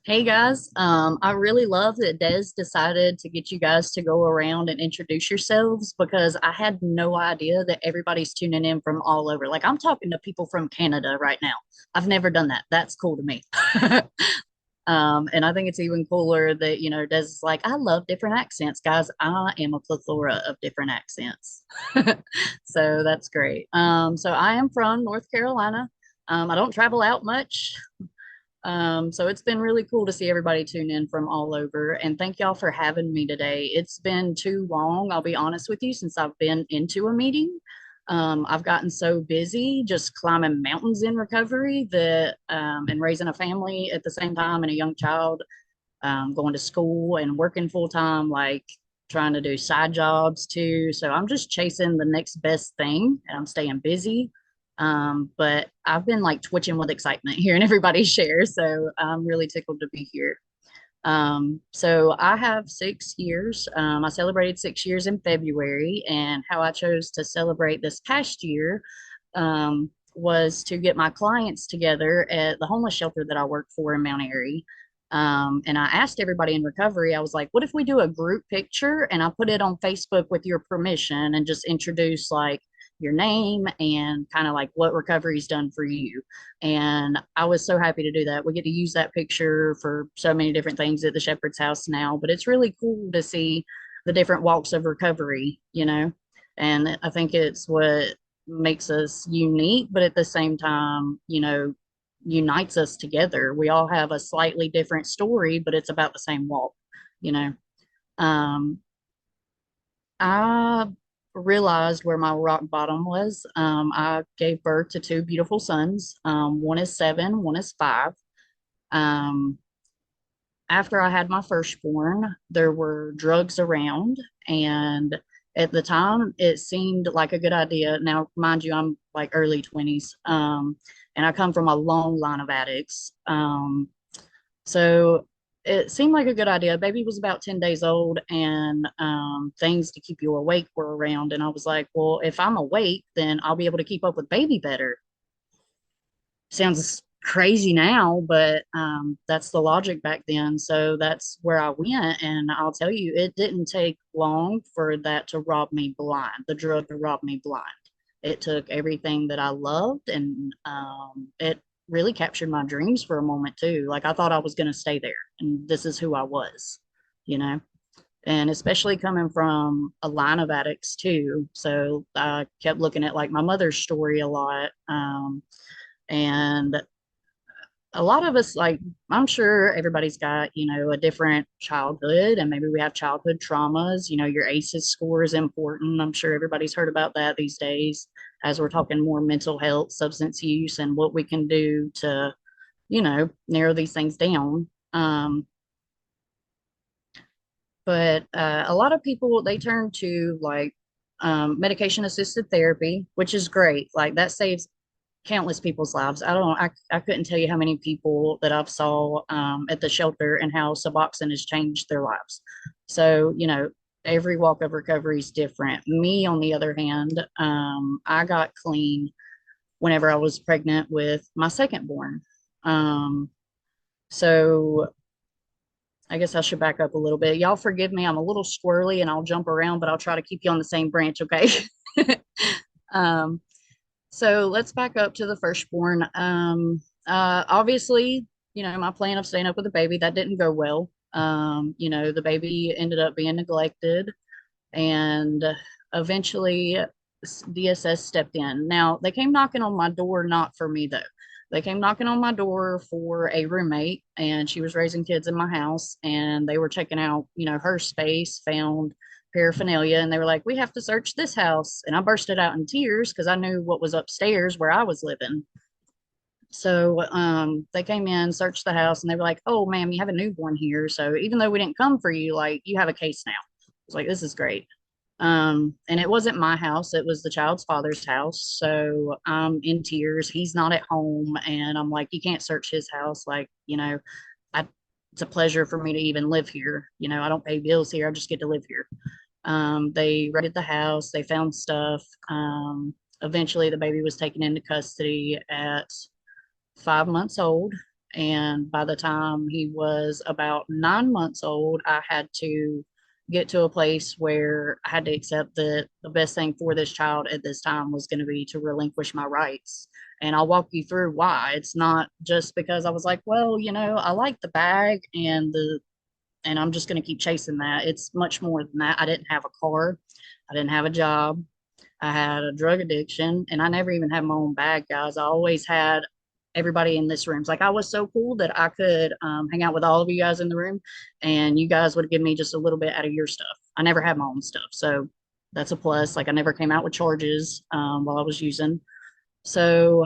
Hey guys, I really love that Des decided to get you guys to go around and introduce yourselves because I had no idea that everybody's tuning in from all over. Like I'm talking to people from Canada right now. I've never done that. That's cool to me. And I think it's even cooler that, Des is like, I love different accents, guys. I am a plethora of different accents. So that's great. So I am from North Carolina. I don't travel out much. So it's been really cool to see everybody tune in from all over. And thank y'all for having me today. It's been too long, I'll be honest with you, since I've been into a meeting. I've gotten so busy just climbing mountains in recovery that and raising a family at the same time and a young child, going to school and working full time, like trying to do side jobs too. So I'm just chasing the next best thing and I'm staying busy. But I've been like twitching with excitement hearing everybody share. So I'm really tickled to be here. So I have 6 years. I celebrated 6 years in February, and how I chose to celebrate this past year was to get my clients together at the homeless shelter that I work for in Mount Airy. And I asked everybody in recovery, I was like, what if we do a group picture and I put it on Facebook with your permission and just introduce like your name and kind of like what recovery's done for you. And I was so happy to do that. We get to use that picture for so many different things at the Shepherd's House now, but it's really cool to see the different walks of recovery. And I think it's what makes us unique, but at the same time, unites us together. We all have a slightly different story, but it's about the same walk, you know. Um, I realized where my rock bottom was. I gave birth to two beautiful sons. One is 7, one is 5. Um, After I had my firstborn, there were drugs around, and at the time, it seemed like a good idea. Now, mind you, I'm like early 20s, and I come from a long line of addicts. So it seemed like a good idea. Baby was about 10 days old, and things to keep you awake were around. And I was like, well, if I'm awake, then I'll be able to keep up with baby better. Sounds crazy now, but that's the logic back then. So that's where I went. And I'll tell you, it didn't take long for that to rob me blind, the drug to rob me blind. It took everything that I loved, and it really captured my dreams for a moment too. Like I thought I was going to stay there, and this is who I was, you know? And especially coming from a line of addicts too. So I kept looking at like my mother's story a lot. And a lot of us, like, I'm sure everybody's got, a different childhood, and maybe we have childhood traumas. Your ACEs score is important. I'm sure everybody's heard about that these days as we're talking more mental health, substance use, and what we can do to, narrow these things down. But a lot of people, they turn to like medication assisted therapy, which is great. Like that saves countless people's lives. I don't, I couldn't tell you how many people that I've saw at the shelter and how Suboxone has changed their lives. So, every walk of recovery is different. Me, on the other hand, I got clean whenever I was pregnant with my second born. Um, so I guess I should back up a little bit. Y'all forgive me. I'm a little squirrely and I'll jump around, but I'll try to keep you on the same branch. Okay. um, So let's back up to the firstborn. Obviously, my plan of staying up with the baby, that didn't go well. The baby ended up being neglected, and eventually DSS stepped in. Now, they came knocking on my door, not for me though. They came knocking on my door for a roommate, and she was raising kids in my house, and they were checking out, her space, found paraphernalia, and they were like, "We have to search this house." And I bursted out in tears because I knew what was upstairs where I was living. So they came in, searched the house, and they were like, "Oh, ma'am, you have a newborn here. So even though we didn't come for you, like you have a case now." I was like, "This is great." And it wasn't my house, it was the child's father's house. So I'm in tears. He's not at home. And I'm like, you can't search his house. Like, I, it's a pleasure for me to even live here. I don't pay bills here. I just get to live here. They raided the house, they found stuff. Eventually, the baby was taken into custody at 5 months old. And by the time he was about 9 months old, I had to get to a place where I had to accept that the best thing for this child at this time was going to be to relinquish my rights. And I'll walk you through why. It's not just because I was like, well, I like the bag and I'm just going to keep chasing that. It's much more than that. I didn't have a car. I didn't have a job. I had a drug addiction, and I never even had my own bag, guys. I always had everybody in this room. It's like I was so cool that I could hang out with all of you guys in the room, and you guys would give me just a little bit out of your stuff. I never had my own stuff, so that's a plus. Like I never came out with charges while I was using. So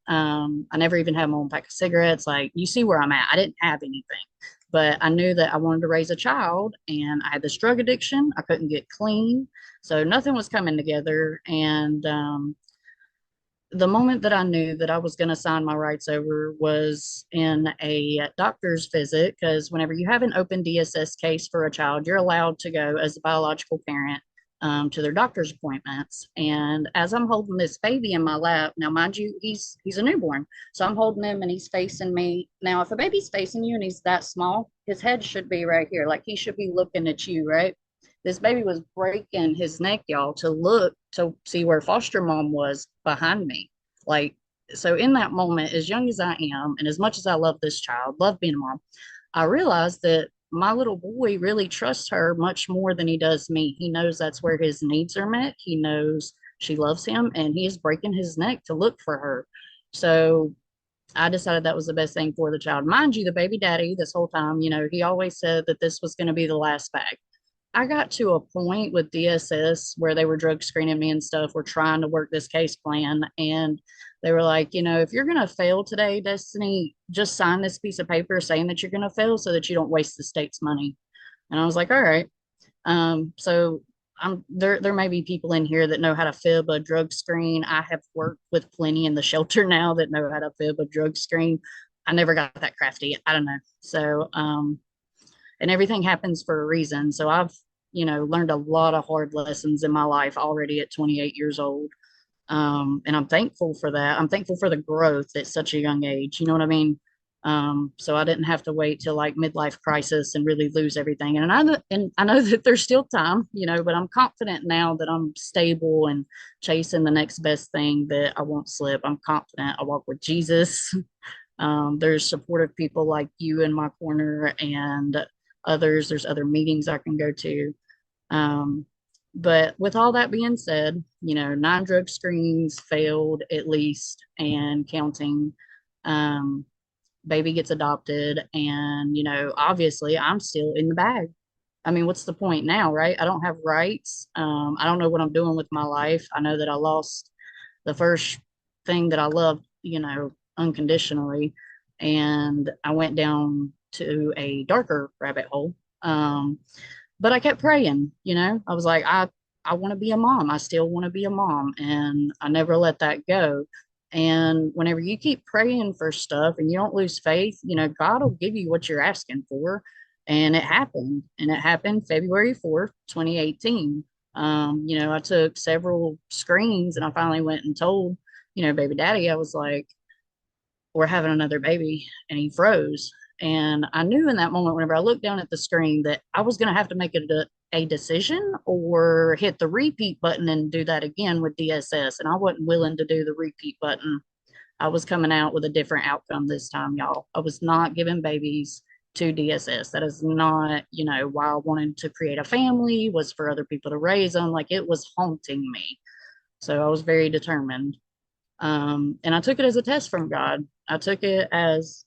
I never even had my own pack of cigarettes. Like you see where I'm at. I didn't have anything, but I knew that I wanted to raise a child, and I had this drug addiction. I couldn't get clean, so nothing was coming together. And the moment that I knew that I was going to sign my rights over was in a doctor's visit, because whenever you have an open DSS case for a child, you're allowed to go as a biological parent to their doctor's appointments. And as I'm holding this baby in my lap, now mind you, he's a newborn, so I'm holding him and he's facing me. Now, if a baby's facing you and he's that small, his head should be right here, like he should be looking at you, right? This baby was breaking his neck, y'all, to look to see where foster mom was behind me. Like, so in that moment, as young as I am, and as much as I love this child, love being a mom, I realized that my little boy really trusts her much more than he does me. He knows that's where his needs are met. He knows she loves him, and he is breaking his neck to look for her. So I decided that was the best thing for the child. Mind you, the baby daddy, this whole time, he always said that this was going to be the last bag. I got to a point with DSS where they were drug screening me and stuff. We're trying to work this case plan. And they were like, if you're going to fail today, Destiny, just sign this piece of paper saying that you're going to fail so that you don't waste the state's money. And I was like, all right. So there may be people in here that know how to fib a drug screen. I have worked with plenty in the shelter now that know how to fib a drug screen. I never got that crafty. I don't know. So, and everything happens for a reason. So I've, learned a lot of hard lessons in my life already at 28 years old. And I'm thankful for that. I'm thankful for the growth at such a young age. You know what I mean? So I didn't have to wait till like midlife crisis and really lose everything. And I know that there's still time, but I'm confident now that I'm stable and chasing the next best thing that I won't slip. I'm confident I walk with Jesus. There's supportive people like you in my corner and others. There's other meetings I can go to. Um, but with all that being said, 9 drug screens failed at least and counting. Um, Baby gets adopted, and obviously I'm still in the bag. I mean, what's the point now, right? I don't have rights. I don't know what I'm doing with my life. I know that I lost the first thing that I loved, unconditionally. And I went down to a darker rabbit hole. But I kept praying, I was like, I want to be a mom. I still want to be a mom. And I never let that go. And whenever you keep praying for stuff and you don't lose faith, God will give you what you're asking for. And it happened. And it happened February 4th, 2018. I took several screens and I finally went and told, baby daddy, I was like, we're having another baby. And he froze. And I knew in that moment, whenever I looked down at the screen, that I was going to have to make a decision or hit the repeat button and do that again with DSS. And I wasn't willing to do the repeat button. I was coming out with a different outcome this time, y'all. I was not giving babies to DSS. That is not, why I wanted to create a family, was for other people to raise them. Like it was haunting me. So I was very determined. And I took it as a test from God. I took it as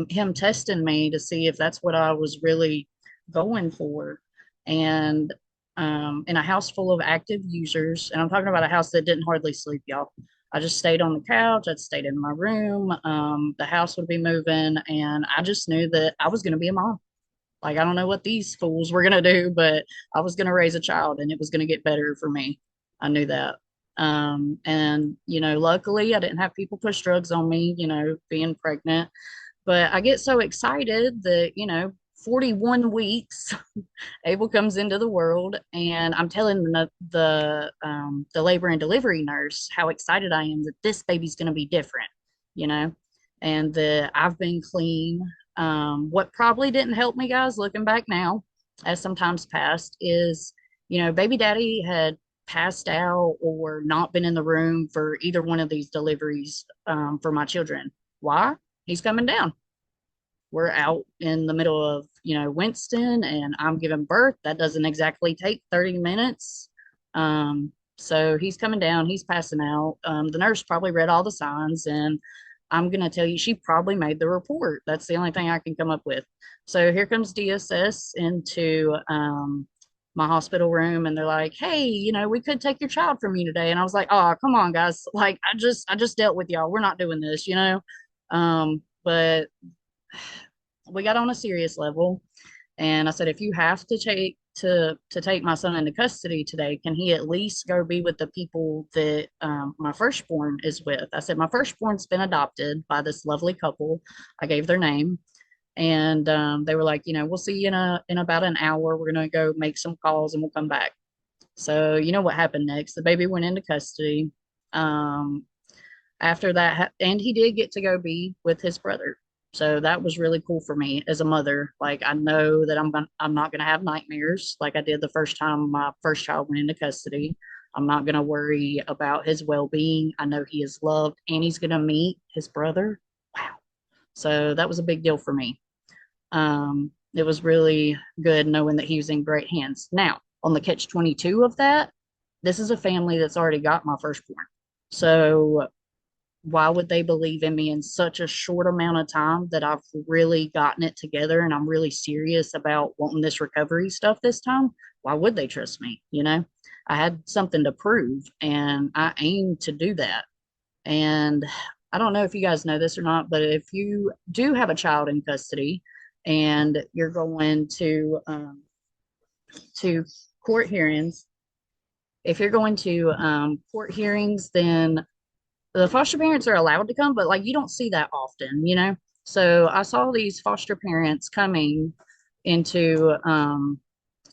him testing me to see if that's what I was really going for. And in a house full of active users, and I'm talking about a house that didn't hardly sleep, y'all. I just stayed on the couch. I'd stayed in my room. The house would be moving, and I just knew that I was going to be a mom. Like, I don't know what these fools were going to do, but I was going to raise a child and it was going to get better for me. I knew that. And, luckily I didn't have people push drugs on me, being pregnant. But I get so excited that, 41 weeks, Abel comes into the world, and I'm telling the labor and delivery nurse how excited I am that this baby's going to be different, you know. and that I've been clean. What probably didn't help me, guys, looking back now, as some times passed, is, baby daddy had passed out or not been in the room for either one of these deliveries for my children. Why? He's coming down. We're out in the middle of, Winston, and I'm giving birth. That doesn't exactly take 30 minutes. So he's coming down, he's passing out. The nurse probably read all the signs, and I'm going to tell you, she probably made the report. That's the only thing I can come up with. So here comes DSS into my hospital room, and they're like, hey, we could take your child from you today. And I was like, oh, come on, guys. Like, I just dealt with y'all. We're not doing this. But we got on a serious level, and I said, if you have to take my son into custody today, can he at least go be with the people that my firstborn is with? I said, my firstborn's been adopted by this lovely couple. I gave their name, and they were like, we'll see you in about an hour. We're gonna go make some calls and we'll come back. So you know what happened next? The baby went into custody. Um, After that, and he did get to go be with his brother. So that was really cool for me as a mother. Like, I know that I'm not gonna have nightmares like I did the first time my first child went into custody. I'm not gonna worry about his well-being. I know he is loved and he's gonna meet his brother. Wow. So that was a big deal for me. It was really good knowing that he was in great hands. Now, on the catch 22 of that, this is a family that's already got my firstborn. So why would they believe in me in such a short amount of time that I've really gotten it together and I'm really serious about wanting this recovery stuff this time? Why would they trust me? I had something to prove, and I aim to do that. And I don't know if you guys know this or not, but if you do have a child in custody and you're going to court hearings, if you're going to court hearings, then the foster parents are allowed to come, but like, you don't see that often. So I saw these foster parents coming into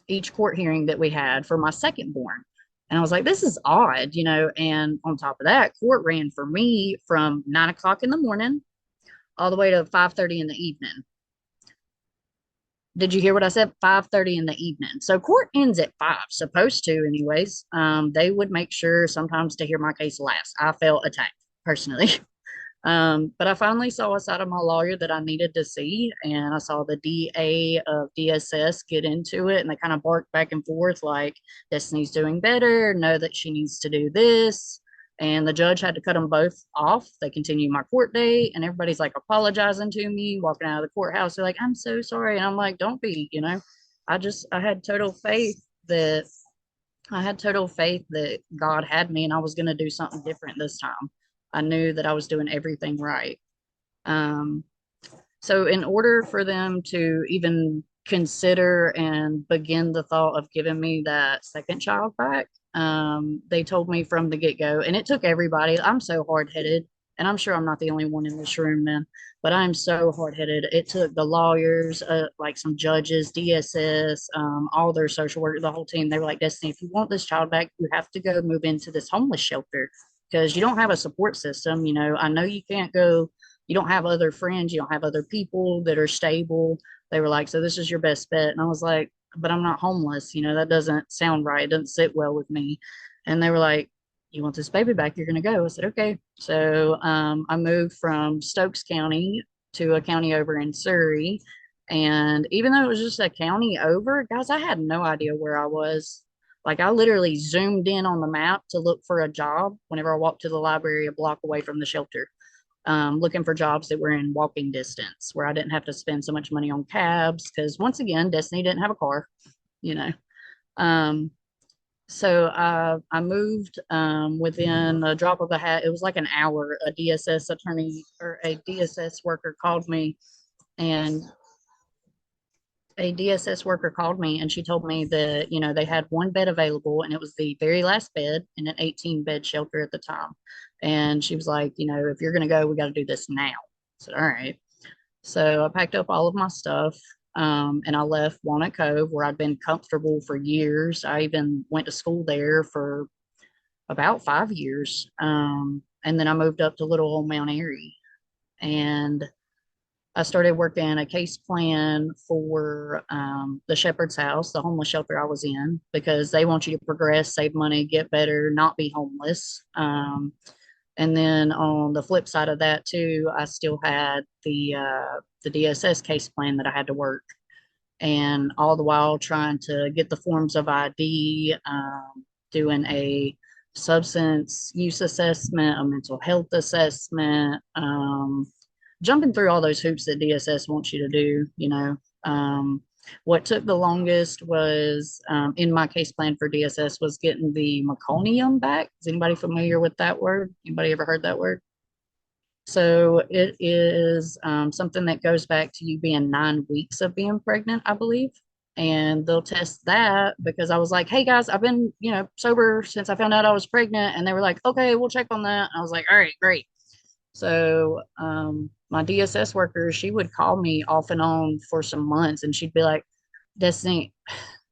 each court hearing that we had for my second born. And I was like, this is odd. And on top of that, court ran for me from 9 o'clock in the morning all the way to 5:30 in the evening. Did you hear what I said? 5:30 in the evening. So court ends at 5, supposed to, anyways. They would make sure sometimes to hear my case last. I felt attacked personally. But I finally saw a side of my lawyer that I needed to see, and I saw the DA of DSS get into it, and they kind of barked back and forth like, Destiny's doing better, know that she needs to do this. And the judge had to cut them both off. They continued my court date, and everybody's like apologizing to me, walking out of the courthouse. They're like, I'm so sorry. And I'm like, don't be. I had total faith that God had me and I was going to do something different this time. I knew that I was doing everything right. Um, so, in order for them to even consider and begin the thought of giving me that second child back, they told me from the get go, and it took everybody. I'm so hard headed, and I'm sure I'm not the only one in this room, man, but I'm so hard headed. It took the lawyers, like some judges, DSS, all their social work, the whole team. They were like, Destiny, if you want this child back, you have to go move into this homeless shelter because you don't have a support system. I know you can't go, you don't have other friends, you don't have other people that are stable. They were like, so this is your best bet. And I was like, but I'm not homeless. That doesn't sound right. It doesn't sit well with me. And they were like, you want this baby back? You're going to go. I said, okay. So I moved from Stokes County to a county over in Surrey. And even though it was just a county over, guys, I had no idea where I was. Like, I literally zoomed in on the map to look for a job whenever I walked to the library a block away from the shelter, looking for jobs that were in walking distance where I didn't have to spend so much money on cabs. Because once again, Destiny didn't have a car, you know. Um, so I moved within a drop of a hat. It was like an hour. A DSS attorney or a DSS worker called me, and she told me that, they had one bed available and it was the very last bed in an 18 bed shelter at the time. And she was like, if you're going to go, we got to do this now. I said, all right. So I packed up all of my stuff, and I left Walnut Cove where I'd been comfortable for years. I even went to school there for about 5 years. And then I moved up to little old Mount Airy. and I started working a case plan for the Shepherd's House, the homeless shelter I was in, because they want you to progress, save money, get better, not be homeless. And then on the flip side of that too, I still had the DSS case plan that I had to work, and all the while trying to get the forms of ID, doing a substance use assessment, a mental health assessment, jumping through all those hoops that DSS wants you to do, you know. Um, what took the longest was in my case plan for DSS was getting the meconium back. Is anybody familiar with that word? Anybody ever heard that word? So it is something that goes back to you being 9 weeks of being pregnant, I believe. And they'll test that because I was like, hey guys, I've been, sober since I found out I was pregnant. And they were like, okay, we'll check on that. I was like, all right, great. So my DSS worker, she would call me off and on for some months, and she'd be like, Destiny,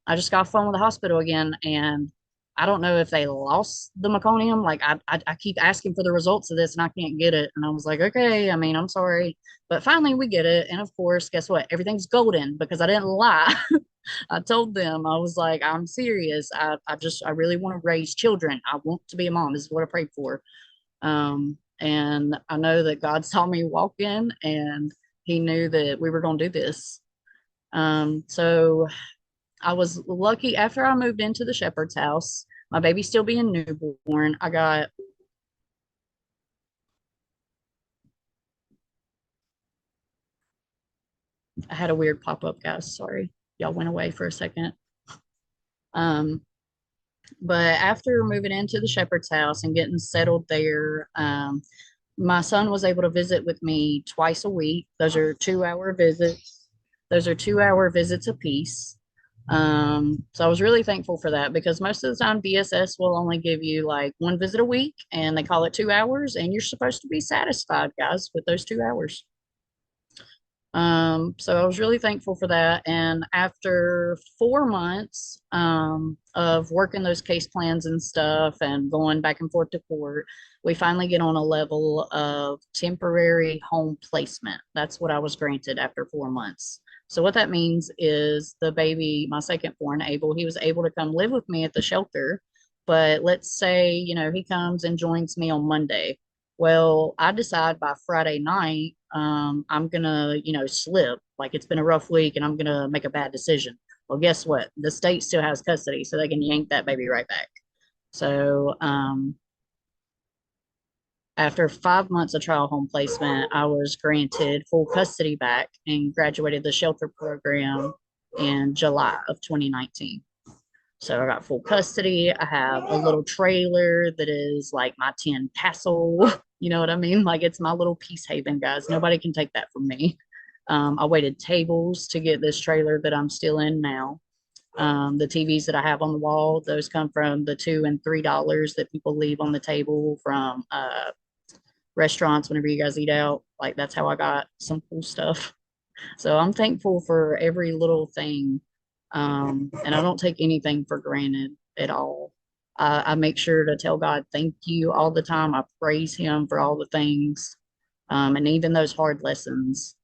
I just got off the phone with the hospital again, and I don't know if they lost the meconium. Like I keep asking for the results of this, and I can't get it. And I was like, okay, I mean, I'm sorry, but finally we get it. And of course, guess what? Everything's golden because I didn't lie. I told them I was like, I'm serious. I really want to raise children. I want to be a mom. This is what I prayed for. And I know that God saw me walk in and he knew that we were going to do this. So I was lucky after I moved into the shepherd's house, my baby still being newborn. I had a weird pop up, guys. Sorry. Y'all went away for a second. Um, but after moving into the shepherd's house and getting settled there, my son was able to visit with me twice a week. Those are 2 hour visits. Those are 2 hour visits apiece. So I was really thankful for that because most of the time DSS will only give you like one visit a week and they call it 2 hours, and you're supposed to be satisfied, guys, with those 2 hours. So I was really thankful for that. And after 4 months of working those case plans and stuff and going back and forth to court, we finally get on a level of temporary home placement. That's what I was granted after 4 months. So what that means is the baby, my second born, Abel, he was able to come live with me at the shelter. But let's say, he comes and joins me on Monday. Well, I decide by Friday night, I'm gonna, slip. Like it's been a rough week and I'm gonna make a bad decision. Well, guess what? The state still has custody, so they can yank that baby right back. So, after 5 months of trial home placement, I was granted full custody back and graduated the shelter program in July of 2019. So I got full custody. I have a little trailer that is like my tin castle. You know what I mean? Like it's my little peace haven, guys. Nobody can take that from me. I waited tables to get this trailer that I'm still in now. The TVs that I have on the wall, those come from the $2 and $3 that people leave on the table from restaurants whenever you guys eat out. Like that's how I got some cool stuff. So I'm thankful for every little thing. And I don't take anything for granted at all. I make sure to tell God thank you all the time. I praise Him for all the things, and even those hard lessons.